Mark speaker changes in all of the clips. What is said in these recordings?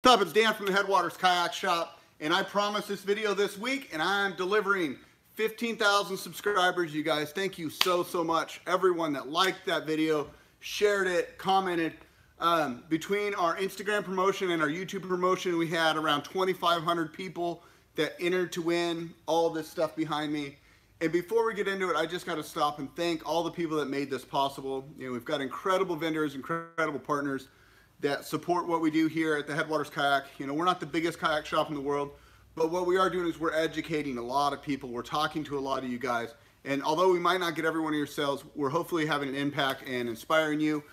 Speaker 1: What's up? It's Dan from the Headwaters Kayak Shop, and I promised this video this week, and I'm delivering 15,000 subscribers, you guys. Thank you so much. Everyone that liked that video, shared it, commented. Between our Instagram promotion and our YouTube promotion, we had around 2,500 people that entered to win all this stuff behind me. And before we get into it, I just got to stop and thank all the people that made this possible. You know, we've got incredible vendors, incredible partners that support what we do here at the Headwaters Kayak. You know, we're not the biggest kayak shop in the world, but what we are doing is we're educating a lot of people. We're talking to a lot of you guys. And although we might not get every one of your sales, we're hopefully having an impact and inspiring you.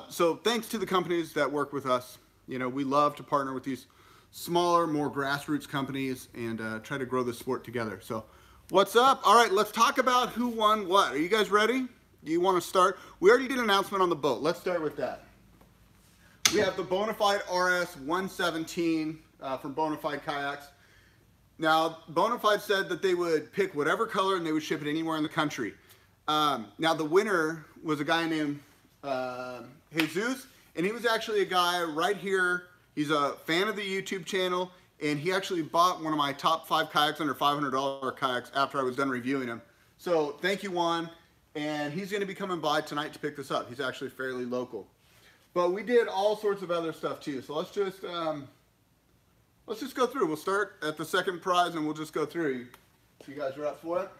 Speaker 1: So thanks to the companies that work with us. You know, we love to partner with these smaller, more grassroots companies and try to grow the sport together. So what's up? All right, let's talk about who won what. Are you guys ready? Do you want to start? We already did an announcement on the boat. Let's start with that. We have the Bonafide RS 117 from Bonafide Kayaks. Now, Bonafide said that they would pick whatever color and they would ship it anywhere in the country. Now, the winner was a guy named Jesus, and he was actually a guy right here. He's a fan of the YouTube channel, and he actually bought one of my top 5 kayaks under $500 kayaks after I was done reviewing them. So thank you, Juan, and he's going to be coming by tonight to pick this up. He's actually fairly local. But we did all sorts of other stuff too. So let's just go through. We'll start at the second prize and we'll just go through. You guys are up for it?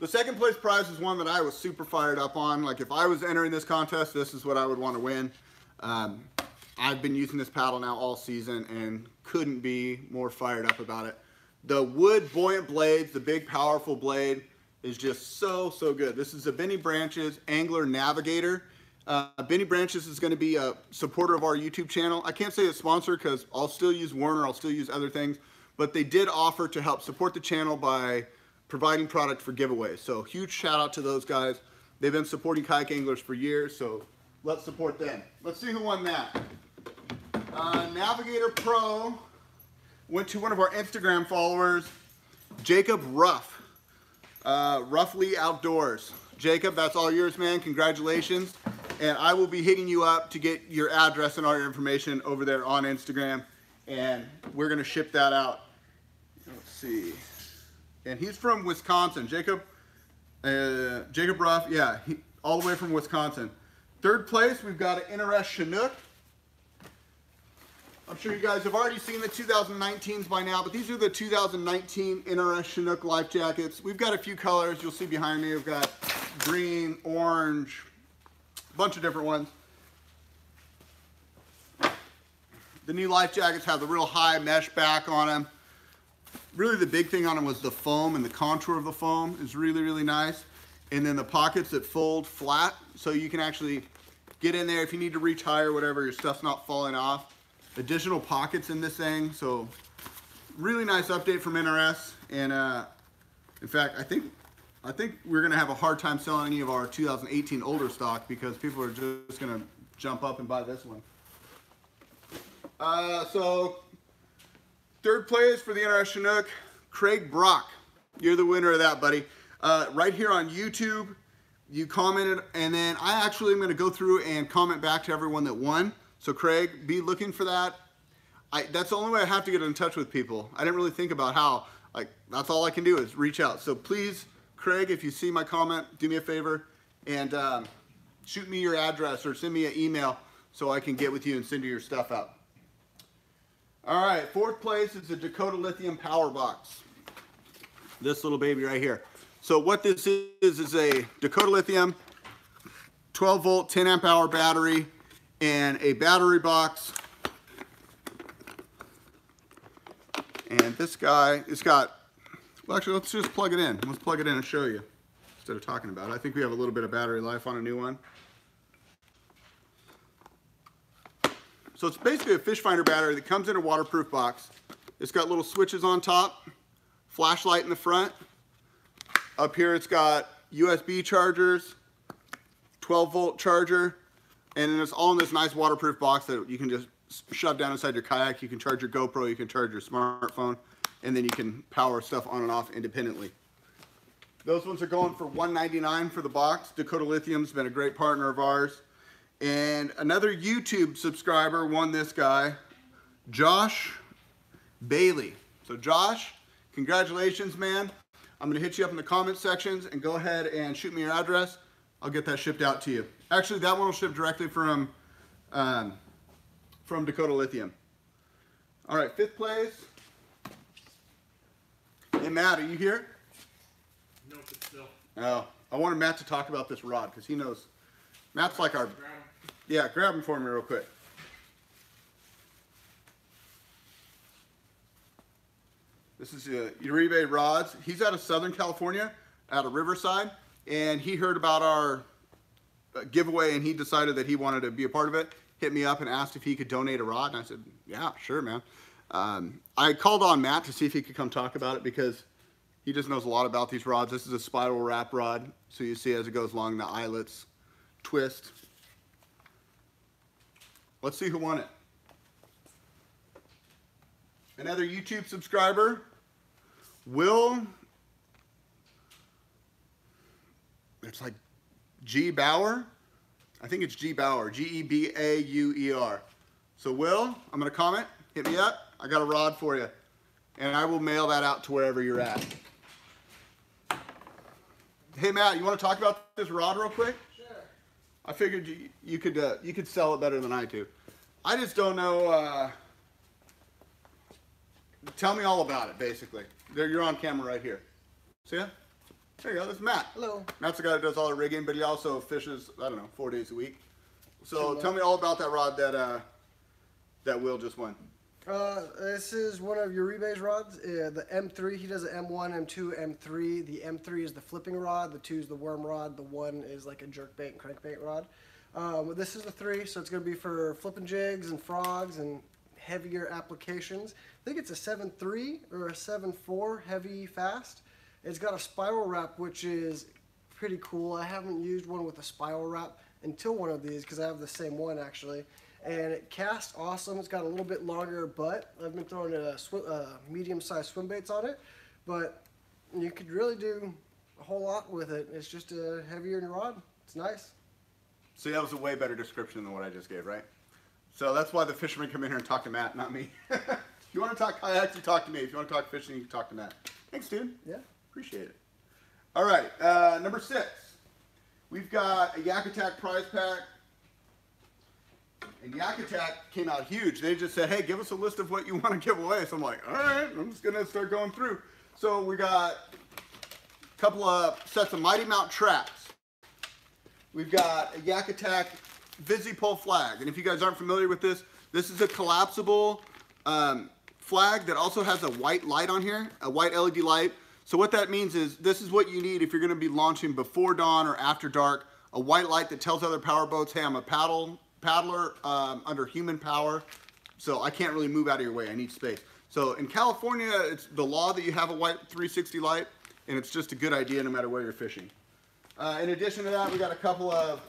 Speaker 1: The second place prize is one that I was super fired up on. Like if I was entering this contest, this is what I would want to win. I've been using this paddle now all season and couldn't be more fired up about it. The wood buoyant blades, the big powerful blade is just so good. This is a Benny Branches Angler Navigator. Benny Branches is going to be a supporter of our YouTube channel. I can't say it's sponsored because I'll still use Warner, I'll still use other things, but they did offer to help support the channel by providing product for giveaways. So huge shout out to those guys. They've been supporting kayak anglers for years, so let's support them. Let's see who won that. Navigator Pro went to one of our Instagram followers, Jacob Ruff, Roughly Outdoors. Jacob, that's all yours, man. Congratulations. And I will be hitting you up to get your address and all your information over there on Instagram, and we're going to ship that out. Let's see. And he's from Wisconsin. Jacob Ruff, yeah, all the way from Wisconsin. Third place, we've got an NRS Chinook. I'm sure you guys have already seen the 2019s by now, but these are the 2019 NRS Chinook life jackets. We've got a few colors. You'll see behind me. We've got green, orange, bunch of different ones. The new life jackets have the real high mesh back on them. Really the big thing on them was the foam, and the contour of the foam is really nice. And then the pockets that fold flat, so you can actually get in there if you need to retire, whatever, your stuff's not falling off. Additional pockets in this thing, so really nice update from NRS. And in fact, I think we're going to have a hard time selling any of our 2018 older stock because people are just going to jump up and buy this one. So, third place for the NRS Chinook, Craig Brock. You're the winner of that, buddy. Right here on YouTube, you commented, and then I actually am going to go through and comment back to everyone that won. So, Craig, be looking for that. That's the only way I have to get in touch with people. I didn't really think about how. Like, that's all I can do is reach out. So, please, Craig, if you see my comment, do me a favor and shoot me your address or send me an email so I can get with you and send you your stuff out. All right, fourth place is the Dakota Lithium Power Box. This little baby right here. So what this is a Dakota Lithium 12 volt 10 amp hour battery and a battery box. And this guy, it's got, well, actually, let's just plug it in. Let's plug it in and show you instead of talking about it. I think we have a little bit of battery life on a new one. So it's basically a fish finder battery that comes in a waterproof box. It's got little switches on top, flashlight in the front. Up here it's got USB chargers, 12 volt charger, and then it's all in this nice waterproof box that you can just shove down inside your kayak. You can charge your GoPro, you can charge your smartphone, and then you can power stuff on and off independently. Those ones are going for $199 for the box. Dakota Lithium's been a great partner of ours. And another YouTube subscriber won this guy. Josh Bailey. So Josh, congratulations, man. I'm gonna hit you up in the comment sections and go ahead and shoot me your address. I'll get that shipped out to you. Actually, that one will ship directly from Dakota Lithium. All right, 5th place. Hey, Matt, are you here?
Speaker 2: No, it's still.
Speaker 1: Oh, I wanted Matt to talk about this rod because he knows. Matt's like our. Yeah, grab him for me real quick. This is Uribe Rods. He's out of Southern California, out of Riverside, and he heard about our giveaway and he decided that he wanted to be a part of it. Hit me up and asked if he could donate a rod, and I said, yeah, sure, man. I called on Matt to see if he could come talk about it because he just knows a lot about these rods. This is a spiral wrap rod, so you see as it goes along the eyelets twist. Let's see who won it. Another YouTube subscriber, Will, it's like G Bauer. I think it's G Bauer, G-E-B-A-U-E-R. So Will, I'm gonna comment, hit me up. I got a rod for you. And I will mail that out to wherever you're at. Hey Matt, you wanna talk about this rod real quick?
Speaker 3: Sure.
Speaker 1: I figured you could sell it better than I do. I just don't know, tell me all about it, basically. There, you're on camera right here. See ya? There you go, that's Matt.
Speaker 3: Hello.
Speaker 1: Matt's the guy that does all the rigging, but he also fishes, I don't know, 4 days a week. So tell me all about that rod that Will just won.
Speaker 3: This is one of Uribe's rods, the M3. He does an M1, M2, M3. The M3 is the flipping rod, the 2 is the worm rod, the 1 is like a jerkbait and crankbait rod. This is the 3, so it's going to be for flipping jigs and frogs and heavier applications. I think it's a 7.3 or a 7.4 heavy fast. It's got a spiral wrap, which is pretty cool. I haven't used one with a spiral wrap until one of these because I have the same one actually. And it casts awesome. It's got a little bit longer butt. I've been throwing medium-sized swim baits on it, but you could really do a whole lot with it. It's just a heavier rod. It's nice.
Speaker 1: See, that was a way better description than what I just gave, right? So that's why the fishermen come in here and talk to Matt, not me. If you want to talk kayaks, you talk to me. If you want to talk fishing, you can talk to Matt. Thanks, dude.
Speaker 3: Yeah.
Speaker 1: Appreciate it. All right, number 6. We've got a Yak Attack prize pack. And Yak Attack came out huge. They just said, hey, give us a list of what you want to give away. So I'm like, all right, I'm just going to start going through. So we got a couple of sets of Mighty Mount traps. We've got a Yak Attack VisiPole flag. And if you guys aren't familiar with this, this is a collapsible flag that also has a white light on here, a white LED light. So what that means is this is what you need if you're going to be launching before dawn or after dark, a white light that tells other power boats, hey, I'm a paddler under human power, so I can't really move out of your way. I need space. So in California, it's the law that you have a white 360 light, and it's just a good idea no matter where you're fishing. In addition to that, we got a couple of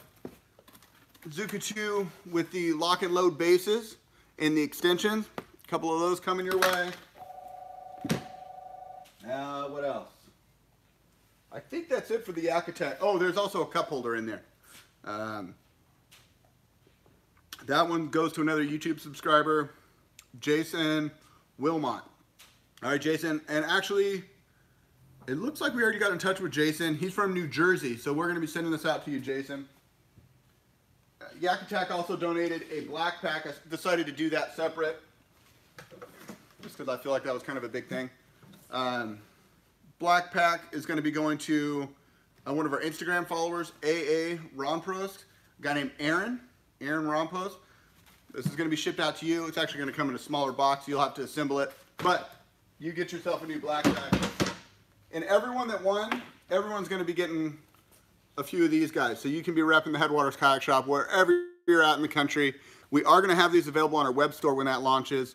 Speaker 1: Zuka 2 with the lock and load bases and the extensions. A couple of those coming your way. What else? I think that's it for the Yak Attack. Oh, there's also a cup holder in there. That one goes to another YouTube subscriber, Jason Wilmot. All right, Jason. And actually, it looks like we already got in touch with Jason. He's from New Jersey, so we're going to be sending this out to you, Jason. Yak Attack also donated a black pack. I decided to do that separate, just because I feel like that was kind of a big thing. Black pack is going to be going to one of our Instagram followers, AA Ronprost, a guy named Aaron Ronpost. This is going to be shipped out to you. It's actually going to come in a smaller box. You'll have to assemble it, but you get yourself a new black pack. And everyone that won, everyone's going to be getting a few of these guys. So you can be repping the Headwaters Kayak Shop wherever you're at in the country. We are going to have these available on our web store when that launches.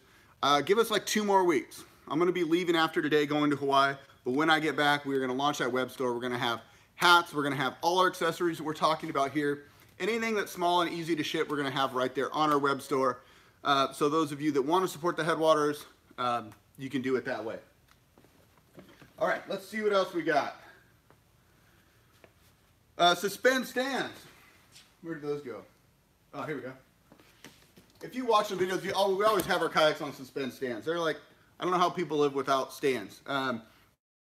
Speaker 1: Give us like 2 more weeks. I'm going to be leaving after today going to Hawaii, but when I get back, we're going to launch that web store. We're going to have hats. We're going to have all our accessories that we're talking about here. Anything that's small and easy to ship, we're going to have right there on our web store. So those of you that want to support the Headwaters, you can do it that way. All right, let's see what else we got. Suspend stands. Where did those go? Oh, here we go. if you watch the videos, we always have our kayaks on suspend stands. They're like, I don't know how people live without stands.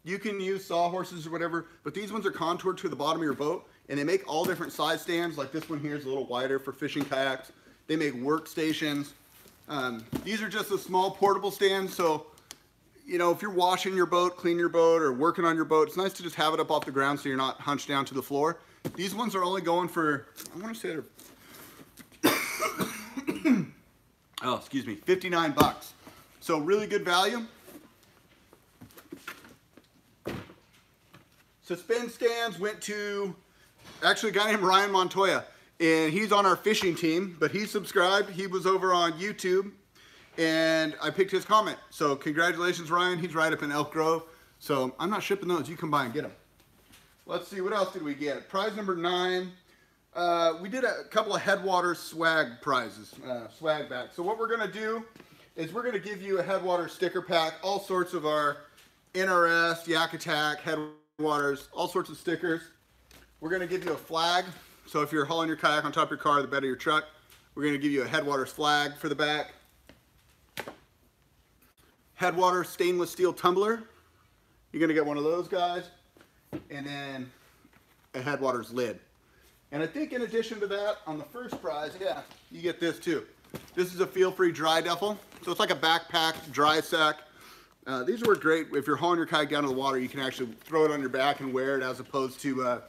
Speaker 1: You can use sawhorses or whatever, but these ones are contoured to the bottom of your boat, and they make all different size stands. Like this one here is a little wider for fishing kayaks. They make workstations. These are just a small portable stands, so you know, if you're washing your boat, cleaning your boat, or working on your boat, it's nice to just have it up off the ground so you're not hunched down to the floor. These ones are only going for, I want to say they're, oh, excuse me, 59 bucks. So really good value. Suspend stands went to, actually a guy named Ryan Montoya, and he's on our fishing team, but he subscribed. He was over on YouTube, and I picked his comment. So congratulations, Ryan. He's right up in Elk Grove. So I'm not shipping those. You come by and get them. Let's see, what else did we get? Prize number 9. We did a couple of Headwaters swag prizes, swag bags. So what we're going to do is we're going to give you a Headwaters sticker pack, all sorts of our NRS, Yak Attack, Headwaters, all sorts of stickers. We're going to give you a flag. So if you're hauling your kayak on top of your car, the bed of your truck, we're going to give you a Headwaters flag for the back. Headwaters stainless steel tumbler. You're going to get one of those guys. And then a Headwaters lid. And I think in addition to that, on the first prize, yeah, you get this too. This is a feel-free dry duffel. So it's like a backpack, dry sack. These work great. If you're hauling your kayak down to the water, you can actually throw it on your back and wear it as opposed to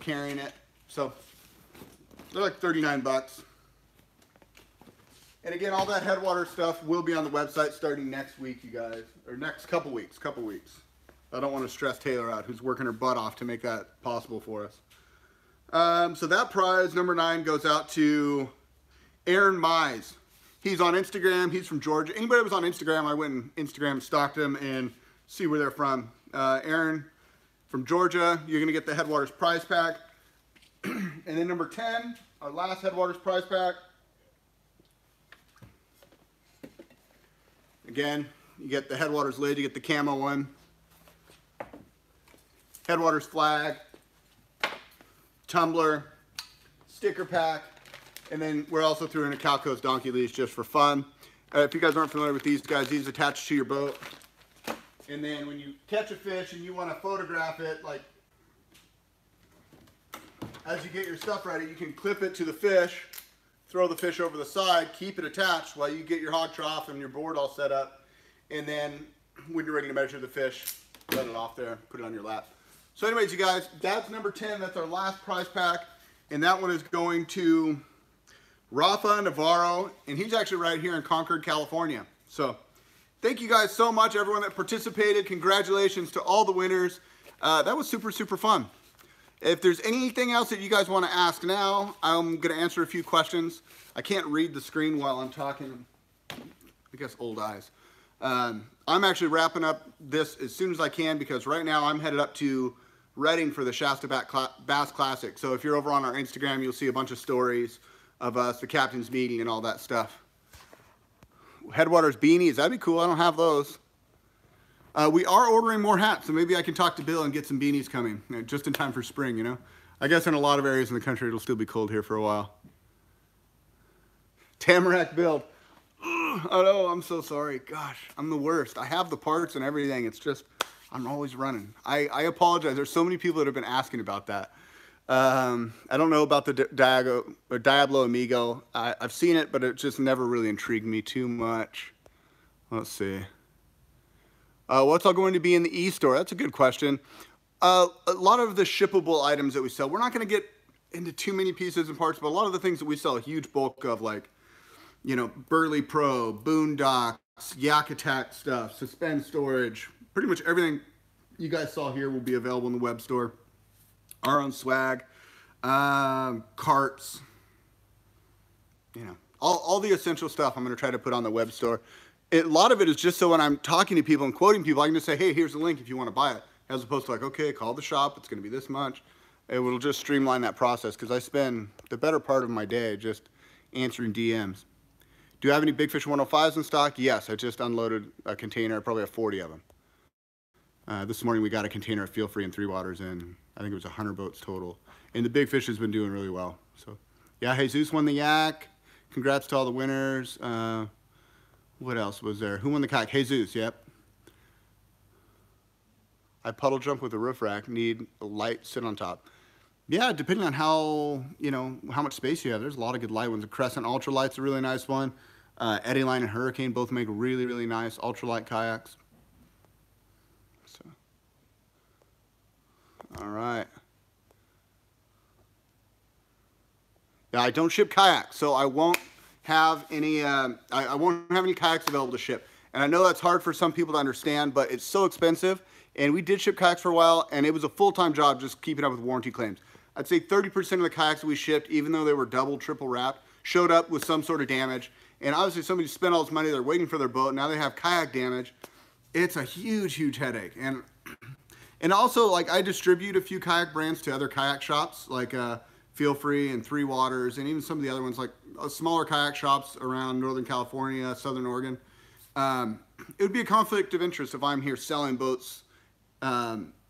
Speaker 1: carrying it. So they're like 39 bucks. And again, all that Headwaters stuff will be on the website starting next week, you guys, or next couple weeks. I don't want to stress Taylor out, who's working her butt off to make that possible for us. So that prize, number 9, goes out to Aaron Mize. He's on Instagram. He's from Georgia. Anybody that was on Instagram, I went and Instagram stalked them and see where they're from. Aaron from Georgia, you're going to get the Headwaters prize pack. And then number 10, our last Headwaters prize pack. Again, you get the Headwaters lid, you get the camo one. Headwaters flag, tumbler, sticker pack, and then we're also throwing a Calco's donkey leash just for fun. If you guys aren't familiar with these guys, these attach to your boat. And then when you catch a fish and you want to photograph it, like as you get your stuff ready, you can clip it to the fish, throw the fish over the side, keep it attached while you get your hog trough and your board all set up. And then when you're ready to measure the fish, let it off there, put it on your lap. So anyways, you guys, that's number 10. That's our last prize pack. And that one is going to Rafa Navarro. And he's actually right here in Concord, California. So thank you guys so much, everyone that participated. Congratulations to all the winners. That was super, super fun. If there's anything else that you guys want to ask now, I'm going to answer a few questions. I can't read the screen while I'm talking. I guess old eyes. I'm actually wrapping up this as soon as I can because right now I'm headed up to Reading for the Shasta Bass Classic. So if you're over on our Instagram, you'll see a bunch of stories of us, the captain's meeting and all that stuff. Headwaters beanies, that'd be cool. I don't have those. We are ordering more hats, so maybe I can talk to Bill and get some beanies coming, just in time for spring, you know? I guess in a lot of areas in the country, it'll still be cold here for a while. Tamarack build. Oh no, I'm so sorry. Gosh, I'm the worst. I have the parts and everything. It's just, I'm always running. I apologize. There's so many people that have been asking about that. I don't know about the Diablo Amigo. I've seen it, but it just never really intrigued me too much. Let's see. What's all going to be in the e-store? That's a good question. A lot of the shippable items that we sell, we're not going to get into too many pieces and parts, but a lot of the things that we sell a huge bulk of, like, you know, Burley Pro, Boondocks, Yak Attack stuff, suspend storage, pretty much everything you guys saw here will be available in the web store. Our own swag, carts, you know, all the essential stuff I'm going to try to put on the web store. A lot of it is just so when I'm talking to people and quoting people, I can just say, hey, here's the link if you want to buy it. As opposed to like, okay, call the shop, it's going to be this much. It will just streamline that process because I spend the better part of my day just answering DMs. Do you have any Big Fish 105s in stock? Yes, I just unloaded a container. I probably have 40 of them. This morning we got a container of Feel Free and Three Waters in. I think it was 100 boats total. And the Big Fish has been doing really well. So yeah, Jesus won the Yak. Congrats to all the winners. What else was there? Who won the kayak? Jesus, yep. I puddle jump with a roof rack. Need a light sit on top. Yeah, depending on how, you know, how much space you have. There's a lot of good light ones. The Crescent Ultralight's a really nice one. Eddy Line and Hurricane both make really, really nice ultralight kayaks. So, all right. Yeah, I don't ship kayaks, so I won't have any. I won't have any kayaks available to ship. And I know that's hard for some people to understand, but it's so expensive. And we did ship kayaks for a while, and it was a full-time job just keeping up with warranty claims. I'd say 30% of the kayaks that we shipped, even though they were double, triple wrapped, showed up with some sort of damage. And obviously somebody spent all this money, they're waiting for their boat, now they have kayak damage. It's a huge, huge headache. And also, like, I distribute a few kayak brands to other kayak shops, like Feel Free and Three Waters, and even some of the other ones, like smaller kayak shops around Northern California, Southern Oregon. It would be a conflict of interest if I'm here selling boats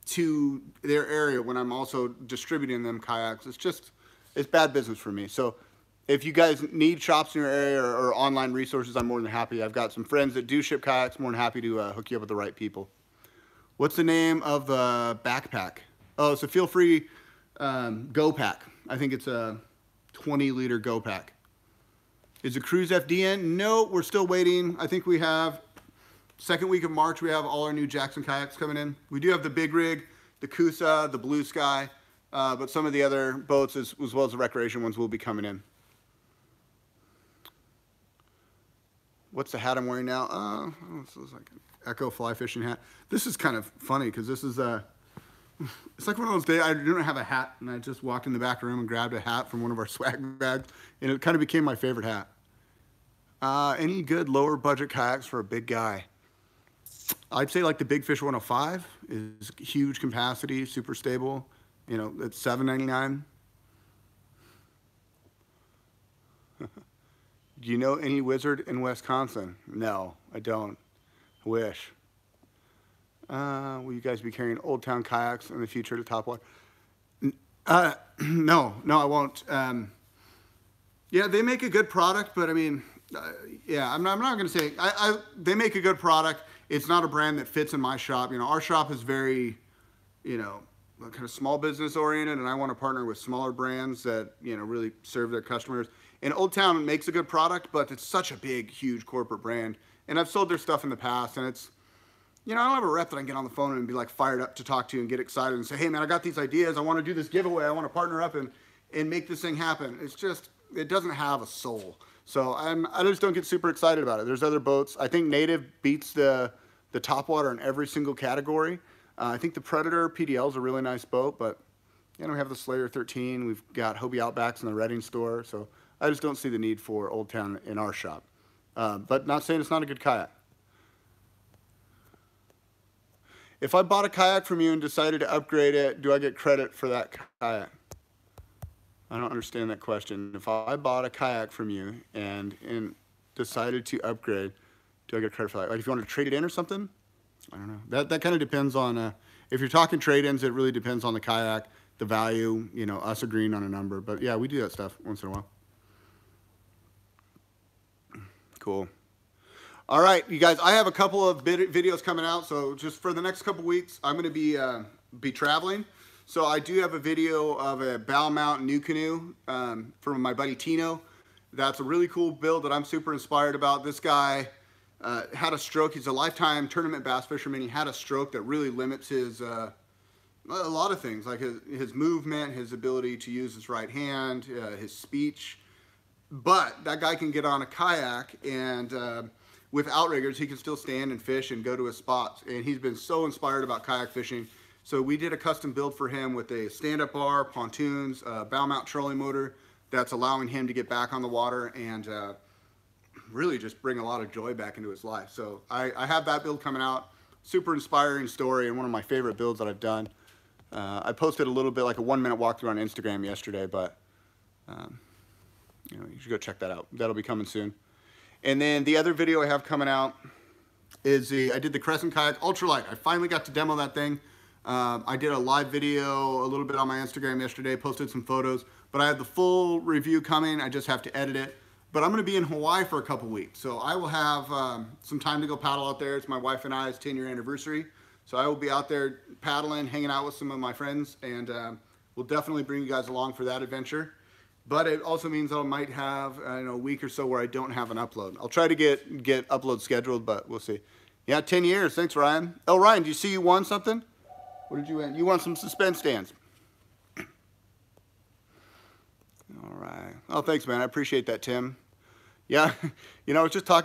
Speaker 1: to their area when I'm also distributing them kayaks. It's bad business for me. So if you guys need shops in your area or online resources, I'm more than happy. I've got some friends that do ship kayaks, more than happy to hook you up with the right people. What's the name of the backpack? Oh, it's a Feel Free Go Pack. I think it's a 20-liter Go Pack. Is the Cruise FD in? No, we're still waiting. I think we have second week of March, we have all our new Jackson kayaks coming in. We do have the Big Rig, the Coosa, the Blue Sky, but some of the other boats, as well as the recreation ones, will be coming in. What's the hat I'm wearing now? This is like an Echo fly fishing hat. This is kind of funny because this is it's like one of those days I didn't have a hat, and I just walked in the back room and grabbed a hat from one of our swag bags, and it kind of became my favorite hat. Any good lower budget kayaks for a big guy? I'd say like the Big Fish 105 is huge capacity, super stable. You know, it's $7.99. Do you know any wizard in Wisconsin? No, I don't. I wish. Will you guys be carrying Old Town kayaks in the future to Topwater? No, I won't. Yeah, they make a good product, but I mean, yeah, I'm not going to say they make a good product. It's not a brand that fits in my shop. You know, our shop is very, you know, kind of small business oriented, and I want to partner with smaller brands that, you know, really serve their customers. And Old Town makes a good product, but it's such a big, huge corporate brand. And I've sold their stuff in the past, and it's, you know, I don't have a rep that I can get on the phone and be like fired up to talk to and get excited and say, hey man, I got these ideas. I want to do this giveaway. I want to partner up and make this thing happen. It's just, it doesn't have a soul. So I just don't get super excited about it. There's other boats. I think Native beats the Topwater in every single category. I think the Predator PDL is a really nice boat, but you know, we have the Slayer 13. We've got Hobie Outbacks in the Redding store. So I just don't see the need for Old Town in our shop. But not saying it's not a good kayak. If I bought a kayak from you and decided to upgrade it, do I get credit for that kayak? I don't understand that question. If I bought a kayak from you and decided to upgrade, do I get credit for that? Like if you want to trade it in or something? I don't know. That kind of depends on, if you're talking trade-ins, it really depends on the kayak, the value, you know, us agreeing on a number. But yeah, we do that stuff once in a while. Cool. All right, you guys, I have a couple of videos coming out. So just for the next couple weeks, I'm going to be traveling. So I do have a video of a bow mount new canoe from my buddy Tino. That's a really cool build that I'm super inspired about. This guy had a stroke. He's a lifetime tournament bass fisherman. He had a stroke that really limits his a lot of things, like his movement, his ability to use his right hand, his speech. But that guy can get on a kayak and with outriggers, he can still stand and fish and go to his spots. And he's been so inspired about kayak fishing. So we did a custom build for him with a stand-up bar, pontoons, bow mount trolling motor that's allowing him to get back on the water and really just bring a lot of joy back into his life. So I have that build coming out. Super inspiring story and one of my favorite builds that I've done. I posted a little bit, like a 1-minute walkthrough on Instagram yesterday, but you know, you should go check that out. That'll be coming soon. And then the other video I have coming out is I did the Crescent Kayak Ultralight. I finally got to demo that thing. I did a live video a little bit on my Instagram yesterday, posted some photos, but I have the full review coming. I just have to edit it. But I'm going to be in Hawaii for a couple weeks, so I will have some time to go paddle out there. It's my wife and I's 10-year anniversary, so I will be out there paddling, hanging out with some of my friends, and we'll definitely bring you guys along for that adventure. But it also means I might have a week or so where I don't have an upload. I'll try to get uploads scheduled, but we'll see. Yeah, 10 years. Thanks, Ryan. Oh, Ryan, do you see you won something? What did you win? You won some suspense stands. All right. Oh, thanks, man. I appreciate that, Tim. Yeah, I was just talking